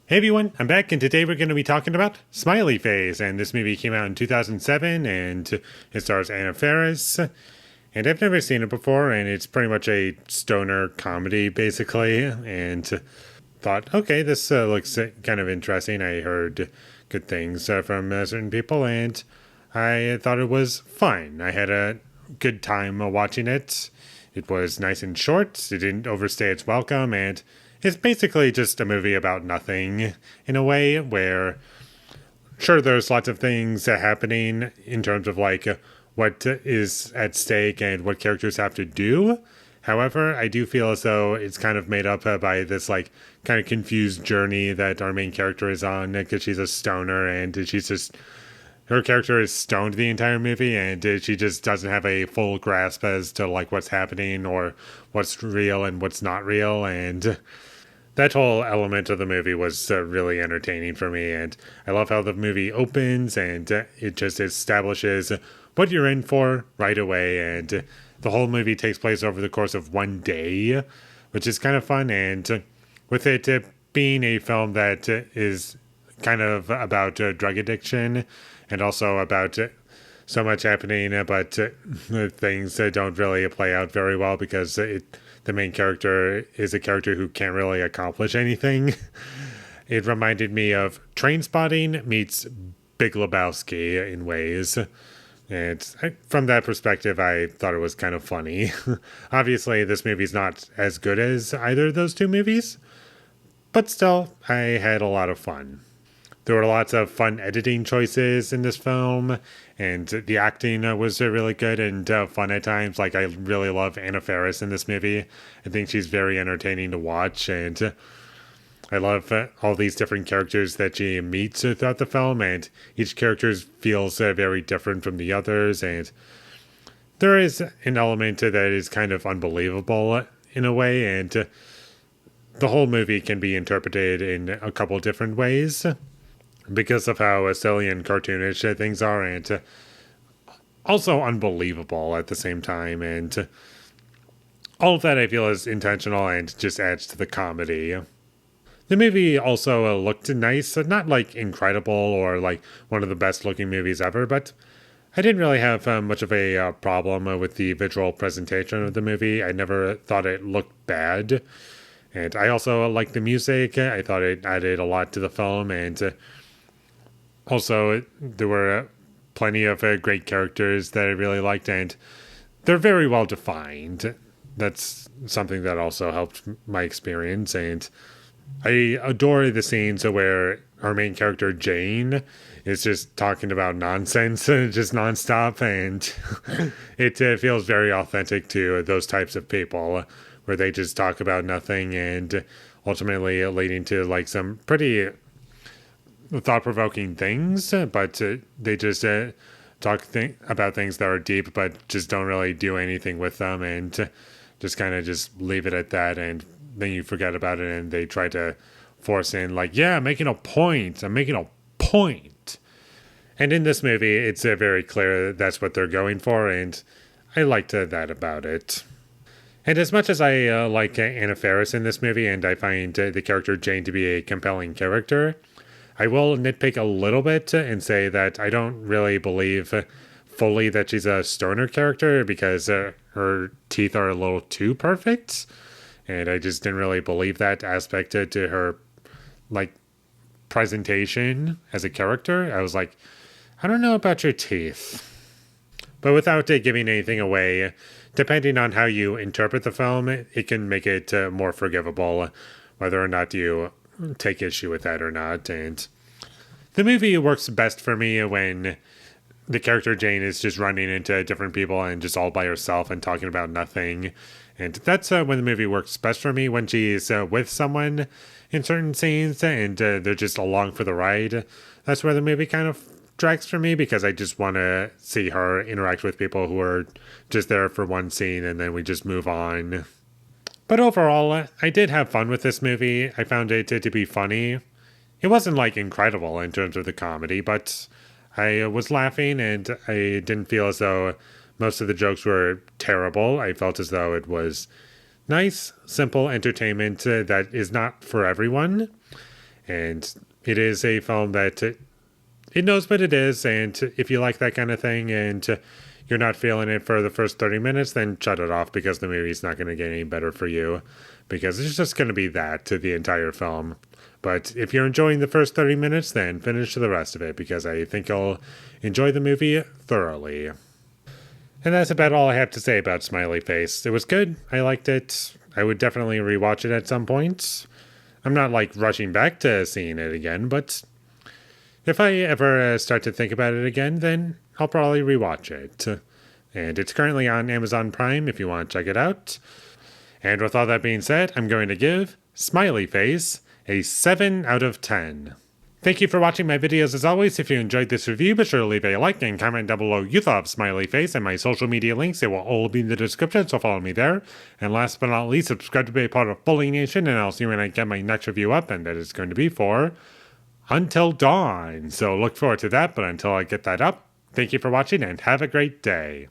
Hey everyone, I'm back, and today we're going to be talking about Smiley Phase. And this movie came out in 2007, and it stars Anna Faris. And I've never seen it before, and it's pretty much a stoner comedy, basically. And thought, okay, this looks kind of interesting. I heard good things from certain people, and I thought it was fine. I had a good time watching it. It was nice and short, it didn't overstay its welcome, and it's basically just a movie about nothing in a way where, sure, there's lots of things happening in terms of what is at stake and what characters have to do. However, I do feel as though it's kind of made up by this kind of confused journey that our main character is on because she's a stoner and she's just her character is stoned the entire movie and she just doesn't have a full grasp as to what's happening or what's real and what's not real. And that whole element of the movie was really entertaining for me, and I love how the movie opens and it just establishes what you're in for right away, and the whole movie takes place over the course of one day, which is kind of fun. And with it being a film that is kind of about drug addiction and also about so much happening, but things don't really play out very well because the main character is a character who can't really accomplish anything. It reminded me of Train Spotting meets Big Lebowski in ways. And from that perspective, I thought it was kind of funny. Obviously, this movie's not as good as either of those two movies, but still, I had a lot of fun. There were lots of fun editing choices in this film, and the acting was really good and fun at times. I really love Anna Faris in this movie. I think she's very entertaining to watch, and I love all these different characters that she meets throughout the film, and each character feels very different from the others, and there is an element that is kind of unbelievable in a way, and the whole movie can be interpreted in a couple different ways because of how silly and cartoonish things are, and also unbelievable at the same time. And all of that I feel is intentional and just adds to the comedy. The movie also looked nice, not incredible or one of the best looking movies ever, but I didn't really have much of a problem with the visual presentation of the movie. I never thought it looked bad. And I also liked the music. I thought it added a lot to the film, and also, there were plenty of great characters that I really liked, and they're very well defined. That's something that also helped my experience, and I adore the scenes where our main character, Jane, is just talking about nonsense, just nonstop, and it feels very authentic to those types of people, where they just talk about nothing, and ultimately leading to some pretty thought-provoking things, but they just talk about things that are deep but just don't really do anything with them, and just kind of just leave it at that, and then you forget about it, and they try to force in yeah, I'm making a point, and in this movie it's very clear that's what they're going for, and I liked that about it. And as much as I like Anna Faris in this movie, and I find the character Jane to be a compelling character, I will nitpick a little bit and say that I don't really believe fully that she's a stoner character because her teeth are a little too perfect. And I just didn't really believe that aspect to her, presentation as a character. I was like, I don't know about your teeth. But without giving anything away, depending on how you interpret the film, it can make it more forgivable, whether or not you take issue with that or not. And the movie works best for me when the character Jane is just running into different people and just all by herself and talking about nothing. And that's when the movie works best for me, when she's with someone in certain scenes and they're just along for the ride. That's where the movie kind of drags for me, because I just want to see her interact with people who are just there for one scene and then we just move on. But overall, I did have fun with this movie. I found it to be funny. It wasn't incredible in terms of the comedy, but I was laughing and I didn't feel as though most of the jokes were terrible. I felt as though it was nice, simple entertainment that is not for everyone. And it is a film that it knows what it is, and if you like that kind of thing and you're not feeling it for the first 30 minutes, then shut it off because the movie's not going to get any better for you because it's just going to be that to the entire film. But if you're enjoying the first 30 minutes, then finish the rest of it because I think you'll enjoy the movie thoroughly. And that's about all I have to say about Smiley Face. It was good. I liked it. I would definitely rewatch it at some point. I'm not like rushing back to seeing it again, but if I ever start to think about it again, then I'll probably rewatch it. And it's currently on Amazon Prime if you want to check it out. And with all that being said, I'm going to give Smiley Face a 7 out of 10. Thank you for watching my videos as always. If you enjoyed this review, be sure to leave a like and comment down below you thought of Smiley Face and my social media links. They will all be in the description, so follow me there. And last but not least, subscribe to be a part of Foley Nation, and I'll see you when I get my next review up, and that is going to be for Until Dawn. So look forward to that, but until I get that up, thank you for watching and have a great day.